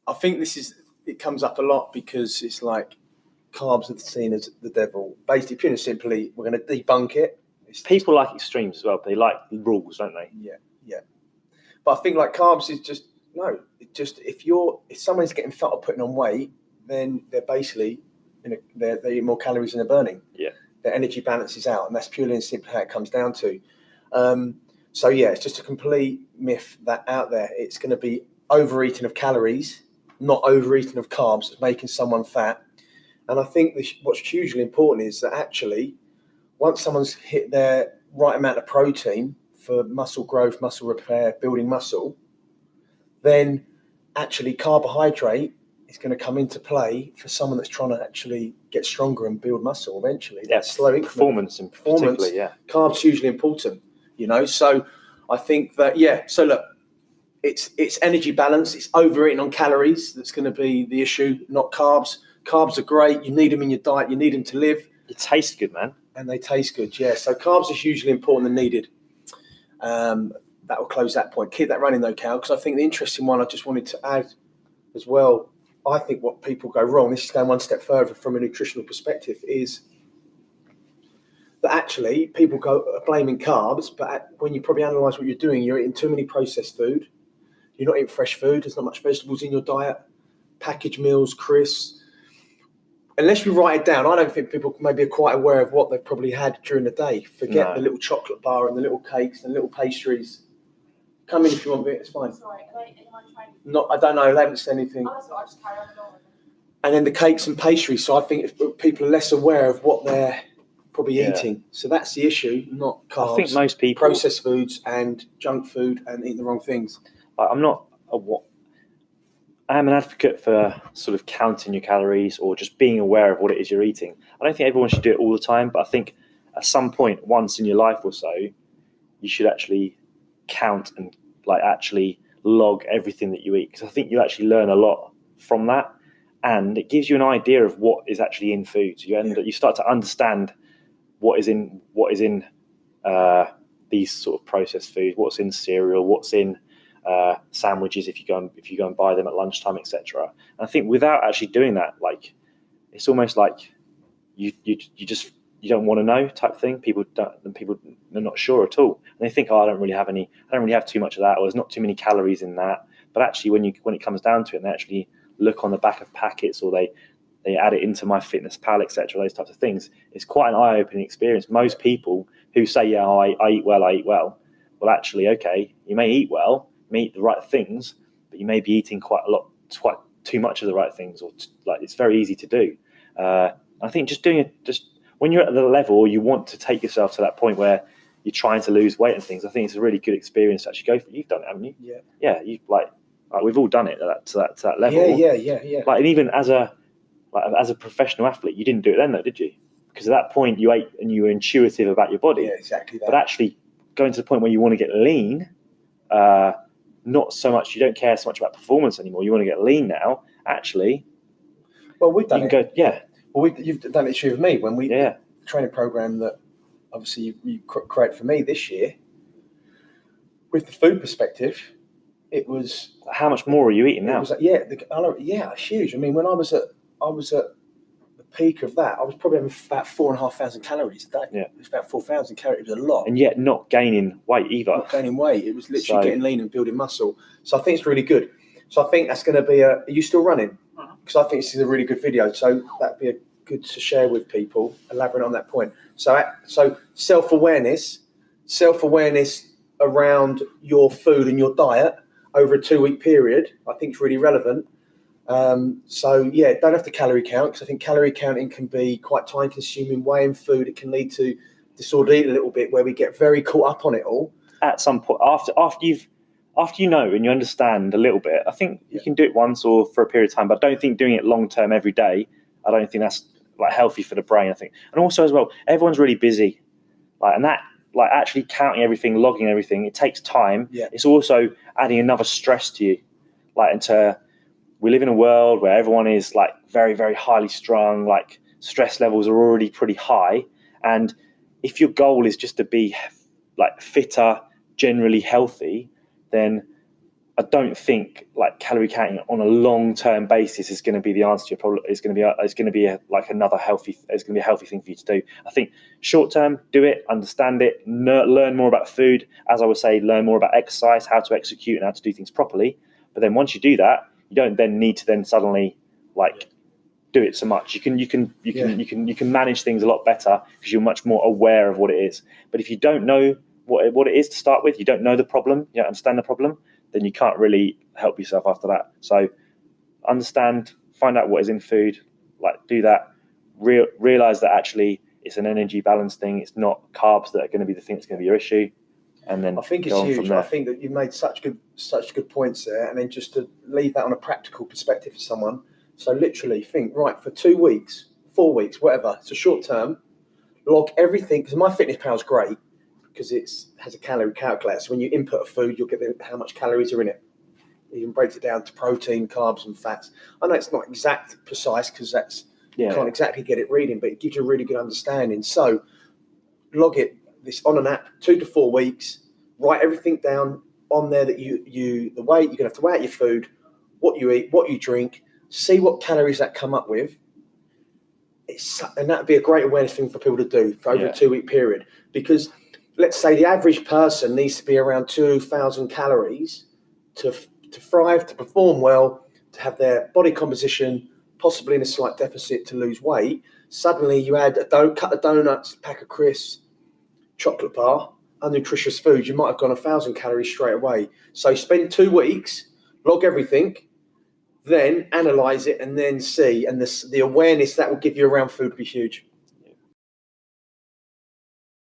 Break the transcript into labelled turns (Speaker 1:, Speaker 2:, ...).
Speaker 1: I think it comes up a lot because it's like carbs are seen as the devil. Basically, pure and simply, we're going to debunk it.
Speaker 2: People like extremes as well. They like rules, don't they?
Speaker 1: Yeah. But I think like carbs is just no. It just if someone's getting fat or putting on weight, then they're basically they eat more calories than they're burning.
Speaker 2: Yeah.
Speaker 1: Their energy balances out, and that's purely and simply how it comes down to. So yeah, it's just a complete myth that out there. It's going to be overeating of calories, not overeating of carbs, that's making someone fat. And I think what's hugely important is that actually, once someone's hit their right amount of protein for muscle growth, muscle repair, building muscle, then actually carbohydrate is going to come into play for someone that's trying to actually get stronger and build muscle eventually.
Speaker 2: That's slow performance, particularly, yeah.
Speaker 1: Carbs hugely important, So I think that, so look, it's energy balance. It's overeating on calories that's going to be the issue, not carbs. Carbs are great. You need them in your diet. You need them to live.
Speaker 2: It tastes good, man.
Speaker 1: And they taste good, yeah. So carbs are hugely important and needed. That will close that point. Keep that running though, Cal, because I think the interesting one I just wanted to add as well, I think what people go wrong, this is going one step further from a nutritional perspective, is that actually people go blaming carbs, but when you probably analyse what you're doing, you're eating too many processed food. You're not eating fresh food. There's not much vegetables in your diet. Packaged meals, crisps. Unless you write it down, I don't think people maybe are quite aware of what they've probably had during the day. Forget the little chocolate bar and the little cakes and little pastries. Come in if you want a bit, it's fine.
Speaker 3: Sorry, anyone trying?
Speaker 1: I don't know, they haven't said anything.
Speaker 3: Oh, that's what I just carry on.
Speaker 1: And then the cakes and pastries. So I think if people are less aware of what they're probably eating. So that's the issue, not carbs.
Speaker 2: I think most people...
Speaker 1: processed foods and junk food and eating the wrong things.
Speaker 2: I am an advocate for sort of counting your calories or just being aware of what it is you're eating. I don't think everyone should do it all the time, but I think at some point, once in your life or so, you should actually count and actually log everything that you eat, because I think you actually learn a lot from that, and it gives you an idea of what is actually in food. So you start to understand what is in these sort of processed foods, what's in cereal, what's in sandwiches if you go and buy them at lunchtime, etc. And I think without actually doing that, it's almost like you don't want to know type thing. People are not sure at all, and they think, I don't really have too much of that, or there's not too many calories in that. But actually, when it comes down to it, and they actually look on the back of packets, or they add it into MyFitnessPal, etc. Those types of things, it's quite an eye-opening experience. Most people who say, I eat well, well, actually, okay, you may eat well, you may eat the right things, but you may be eating quite too much of the right things, or it's very easy to do. I think just doing it, when you're at the level you want to take yourself to that point where you're trying to lose weight and things, I think it's a really good experience to actually go for. You've done it, haven't you?
Speaker 1: Yeah.
Speaker 2: Yeah, you we've all done it to that level.
Speaker 1: Yeah.
Speaker 2: And even as a professional athlete, you didn't do it then though, did you? Because at that point you ate and you were intuitive about your body.
Speaker 1: Yeah, exactly that.
Speaker 2: But actually going to the point where you want to get lean, not so much, you don't care so much about performance anymore, you want to get lean now, actually.
Speaker 1: Well, we've done it. Well, you've done it with me when we training program that obviously you created for me this year. With the food perspective, it was
Speaker 2: how much more are you eating now?
Speaker 1: It was huge. I mean, when I was at the peak of that, I was probably having about 4,500 calories a day. Yeah, it was about 4,000 calories. It was a lot,
Speaker 2: and yet not gaining weight either.
Speaker 1: Not gaining weight. It was literally getting lean and building muscle. So I think it's really good. So I think that's going to be are you still running? Because I think this is a really good video. So that'd be good to share with people, elaborate on that point. So self-awareness around your food and your diet over a 2-week period, I think is really relevant. Don't have to calorie count, because I think calorie counting can be quite time consuming. Weighing food, it can lead to disordered eating a little bit, where we get very caught up on it all.
Speaker 2: At some point, after you know and you understand a little bit, I think you can do it once or for a period of time, but I don't think doing it long term every day, I don't think that's healthy for the brain, I think. And also as well, everyone's really busy, and that actually counting everything, logging everything, it takes time. It's also adding another stress to you, we live in a world where everyone is very, very highly strung, stress levels are already pretty high, and if your goal is just to be fitter, generally healthy, then I don't think like calorie counting on a long-term basis is going to be the answer to your problem. It's going to be a healthy thing for you to do. I think short-term, do it, understand it, learn more about food. As I would say, learn more about exercise, how to execute and how to do things properly. But then once you do that, you don't then need to then suddenly do it so much. You can manage things a lot better because you're much more aware of what it is. But if you don't know what it is to start with, you don't know the problem, you don't understand the problem, then you can't really help yourself after that. So understand, find out what is in food, do that, realize that actually it's an energy balance thing. It's not carbs that are going to be the thing that's going to be your issue. And then
Speaker 1: I think it's huge. I think that you've made such good points there. And then just to leave that on a practical perspective for someone. So literally think, right, for 2 weeks, 4 weeks, whatever, it's a short term, log everything, because MyFitnessPal is great because it has a calorie calculator. So when you input a food, you'll get how much calories are in it. You can break it down to protein, carbs, and fats. I know it's not precise because you can't exactly get it reading, but it gives you a really good understanding. So log this on an app, 2 to 4 weeks, write everything down on there that the weight, you're going to have to weigh out your food, what you eat, what you drink, see what calories that come up with. And that would be a great awareness thing for people to do for over a 2 week period. Because let's say the average person needs to be around 2,000 calories to thrive, to perform well, to have their body composition possibly in a slight deficit to lose weight. Suddenly you add cut of donuts, pack of crisps, chocolate bar, unnutritious foods, you might have gone 1,000 calories straight away. So spend 2 weeks, log everything, then analyze it and then see. And the awareness that will give you around food will be huge.